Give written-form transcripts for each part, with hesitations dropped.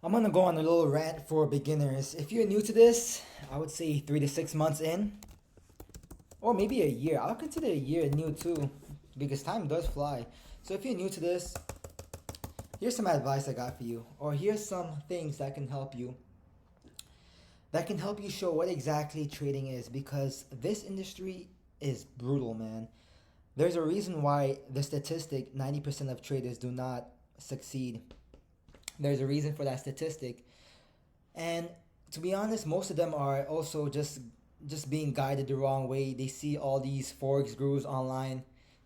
I'm gonna go on a little rant for beginners. If you're new to this, I would say 3 to 6 months in, or maybe a year. I'll consider a year new too, because time does fly. So if you're new to this, here's some advice I got for you, or here's some things that can help you show what exactly trading is, because this industry is brutal, man. There's a reason why the statistic 90% of traders do not succeed. There's a reason for that statistic. And to be honest, most of them are also just being guided the wrong way. They see all these forex gurus online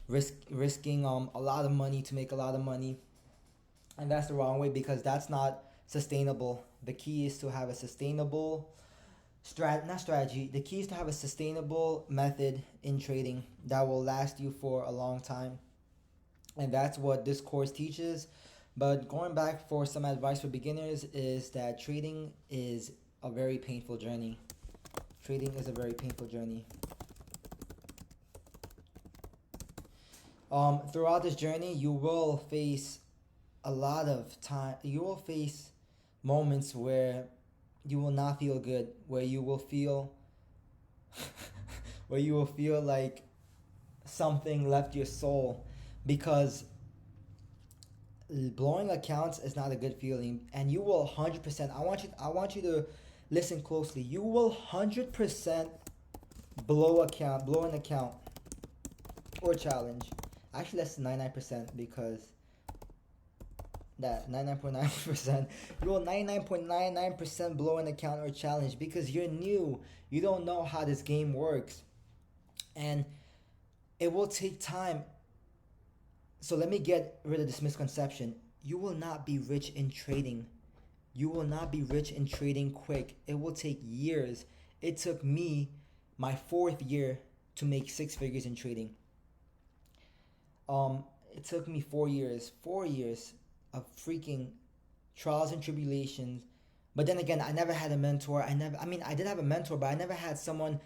risking a lot of money to make a lot of money, and that's the wrong way because that's not sustainable. The key is to have a sustainable not strategy. The key is to have a sustainable method in trading that will last you for a long time, and that's what this course teaches. But going back for some advice for beginners is that trading is a very painful journey. Trading is a very painful journey. Throughout this journey, you will face a lot of time. You will face moments where you will not feel good, where you will feel, where you will feel like something left your soul, because blowing accounts is not a good feeling, and you will 100%. I want you to listen closely. You will 100% blow an account or challenge. Actually, that's 99% because that 99.9%, you will 99.99% blow an account or challenge because you're new. You don't know how this game works, and it will take time. So let me get rid of this misconception. You will not be rich in trading. You will not be rich in trading quick. It will take years. It took me my fourth year to make six figures in trading. It took me 4 years, 4 years of freaking trials and tribulations. But then again, I never had a mentor. I mean, I did have a mentor, but I never had someone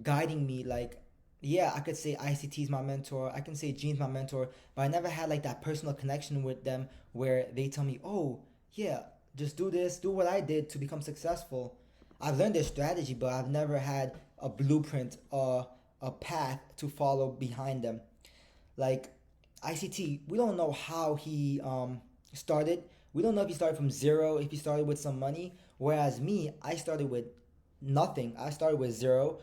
guiding me. Like, yeah, I could say ICT is my mentor. I can say Gene's my mentor, but I never had like that personal connection with them where they tell me, oh, yeah, just do this, do what I did to become successful. I've learned their strategy, but I've never had a blueprint or a path to follow behind them. Like ICT, we don't know how he started. We don't know if he started from zero, if he started with some money. Whereas me, I started with nothing. I started with zero,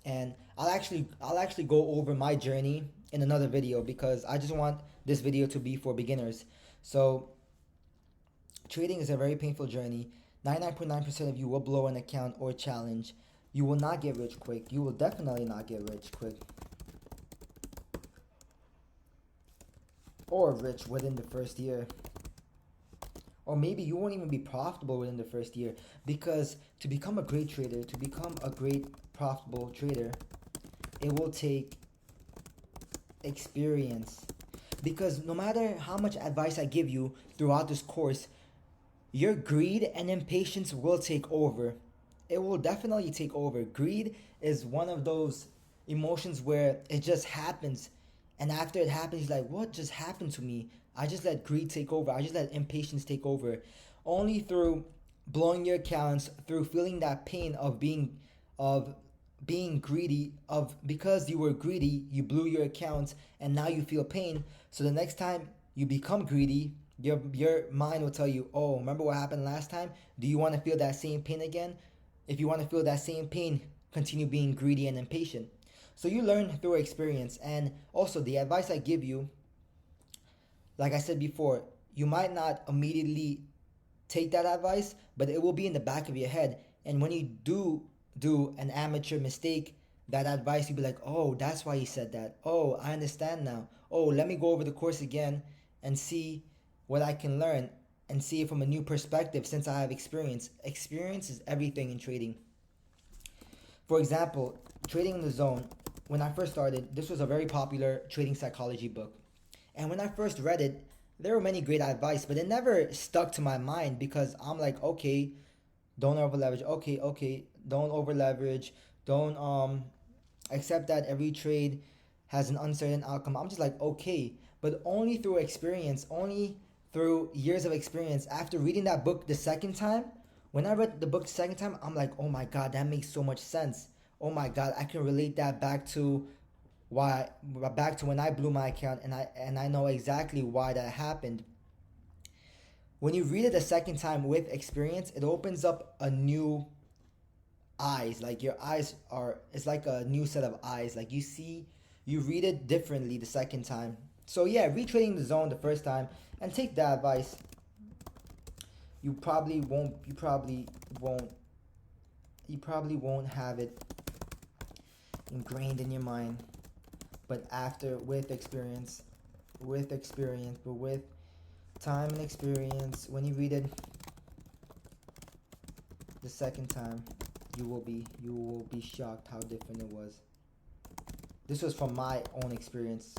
and I'll actually go over my journey in another video because I just want this video to be for beginners. So trading is a very painful journey. 99.9% of you will blow an account or challenge. You will not get rich quick. You will definitely not get rich quick or rich within the first year. Or maybe you won't even be profitable within the first year, because to become a great trader, to become a great profitable trader, it will take experience. Because no matter how much advice I give you throughout this course, your greed and impatience will take over. It will definitely take over. Greed is one of those emotions where it just happens. And after it happens, he's like, what just happened to me? I just let greed take over. I just let impatience take over. Only through blowing your accounts, through feeling that pain of being greedy, of because you were greedy, you blew your accounts and now you feel pain. So the next time you become greedy, your mind will tell you, oh, remember what happened last time? Do you want to feel that same pain again? If you want to feel that same pain, continue being greedy and impatient. So you learn through experience. And also, the advice I give you, like I said before, you might not immediately take that advice, but it will be in the back of your head. And when you do an amateur mistake, that advice, you'll be like, oh, that's why he said that. Oh, I understand now. Oh, let me go over the course again and see what I can learn and see it from a new perspective since I have experience. Experience is everything in trading. For example, Trading in the Zone, when I first started, this was a very popular trading psychology book. And when I first read it, there were many great advice, but it never stuck to my mind because I'm like, okay, don't over leverage. Okay, okay, don't over leverage. Don't accept that every trade has an uncertain outcome. I'm just like, okay, but only through experience, only through years of experience. After reading that book the second time, when I read the book the second time, I'm like, oh my god, that makes so much sense. Oh my god, I can relate that why back to when I blew my account, and I know exactly why that happened. When you read it the second time with experience, it opens up a new eyes. Like your eyes are, it's like a new set of eyes. Like you read it differently the second time. So yeah, retrading the zone the first time and take that advice. You probably won't have it ingrained in your mind, but after but with time and experience, when you read it the second time, you will be shocked how different it was. This was from my own experience.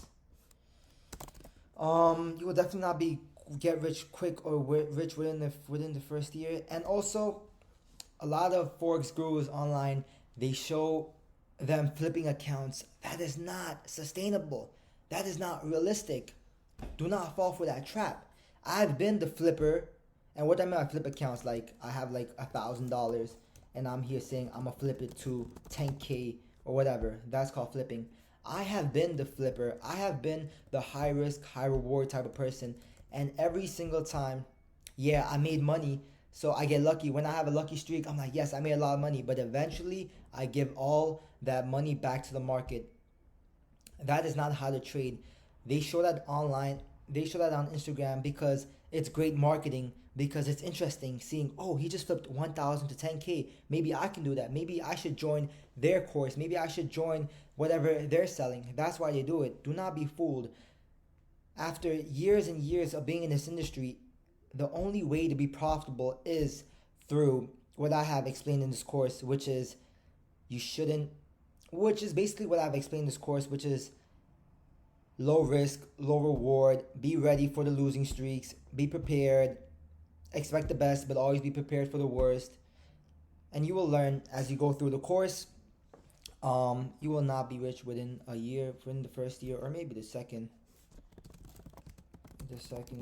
You will definitely not be get rich quick or rich within the first year. And also, a lot of forex gurus online, they show them flipping accounts. That is not sustainable. That is not realistic. Do not fall for that trap. I've been the flipper, and what I mean by flip accounts, like I have like $1,000, and I'm here saying I'm gonna flip it to 10K or whatever. That's called flipping. I have been the flipper. I have been the high risk, high reward type of person, and every single time, yeah, I made money. So I get lucky. When I have a lucky streak, I'm like, yes, I made a lot of money. But eventually, I give all that money back to the market. That is not how to trade. They show that online. They show that on Instagram because it's great marketing, because it's interesting seeing, oh, he just flipped 1,000 to 10K. Maybe I can do that. Maybe I should join their course. Maybe I should join whatever they're selling. That's why they do it. Do not be fooled. After years and years of being in this industry, the only way to be profitable is through what I have explained in this course, which is you shouldn't, which is basically what I've explained in this course, which is low risk, low reward, be ready for the losing streaks, be prepared, expect the best, but always be prepared for the worst. And you will learn as you go through the course. You will not be rich within a year, within the first year, or maybe the second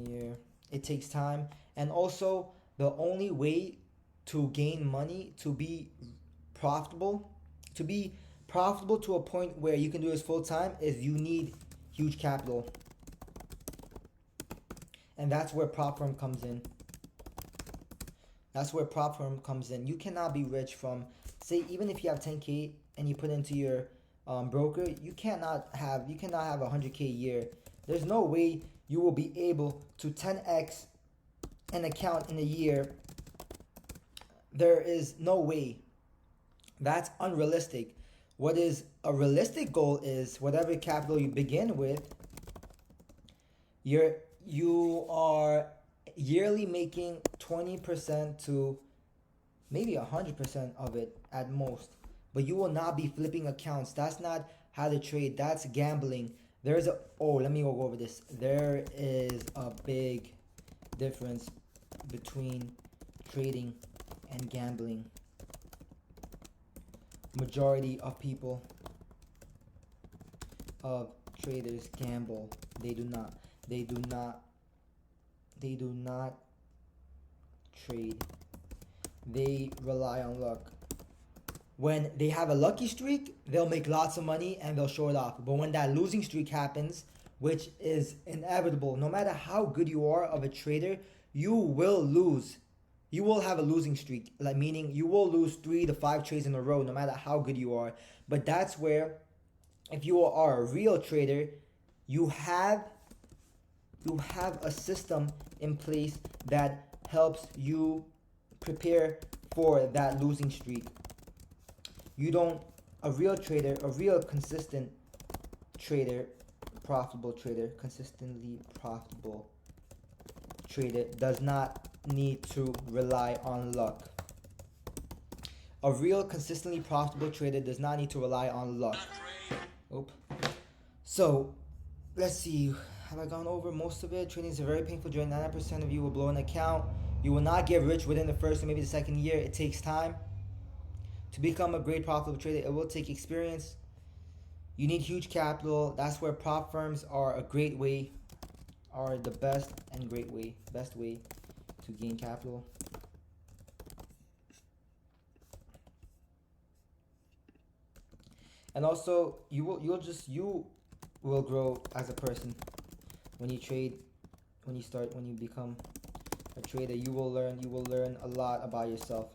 year. It takes time. And also, the only way to gain money, to be profitable, to a point where you can do this full time, is you need huge capital. And that's where prop firm comes in. You cannot be rich from, say, even if you have 10K and you put into your broker, you cannot have 100K a year. There's no way you will be able to 10x an account in a year. There is no way. That's unrealistic. What is a realistic goal is whatever capital you begin with, you are yearly making 20% to maybe 100% of it at most. But you will not be flipping accounts. That's not how to trade. That's gambling. Let me go over this. There is a big difference between trading and gambling. Majority of traders gamble. They do not trade. They rely on luck. When they have a lucky streak, they'll make lots of money and they'll show it off. But when that losing streak happens, which is inevitable, no matter how good you are of a trader, you will lose. You will have a losing streak, like meaning you will lose 3 to 5 trades in a row, no matter how good you are. But that's where, if you are a real trader, you have a system in place that helps you prepare for that losing streak. A real consistent trader, consistently profitable trader does not need to rely on luck. A real consistently profitable trader does not need to rely on luck. So, let's see. Have I gone over most of it? Trading is a very painful journey. 99% of you will blow an account. You will not get rich within the first or maybe the second year. It takes time. To become a great profitable trader, it will take experience. You need huge capital. That's where prop firms are a great way are the best way to gain capital. And also, you will grow as a person when you trade, when you become a trader. You will learn a lot about yourself,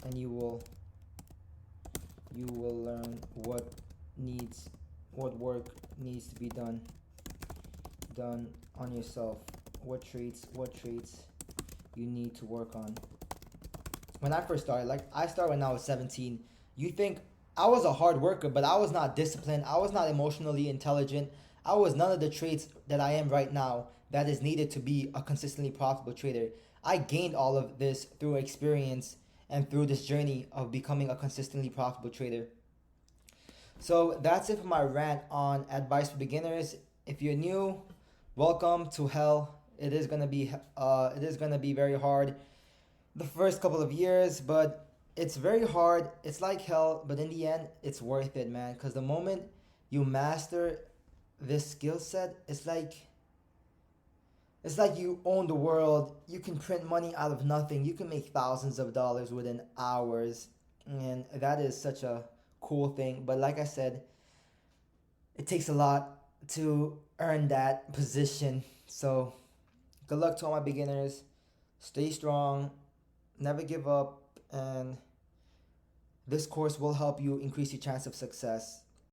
and you will learn needs what work needs to be done on yourself, what traits you need to work on. When I first started, like I started when I was 17, you think I was a hard worker, but I was not disciplined. I was not emotionally intelligent. I was none of the traits that I am right now that is needed to be a consistently profitable trader. I gained all of this through experience and through this journey of becoming a consistently profitable trader. So that's it for my rant on advice for beginners. If you're new, welcome to hell. It is gonna be very hard the first couple of years, but it's very hard. It's like hell, but in the end, it's worth it, man. Because the moment you master this skill set, it's like you own the world. You can print money out of nothing. You can make thousands of dollars within hours, and that is such a cool thing. But like I said, it takes a lot to earn that position. So good luck to all my beginners. Stay strong, never give up, and this course will help you increase your chance of success.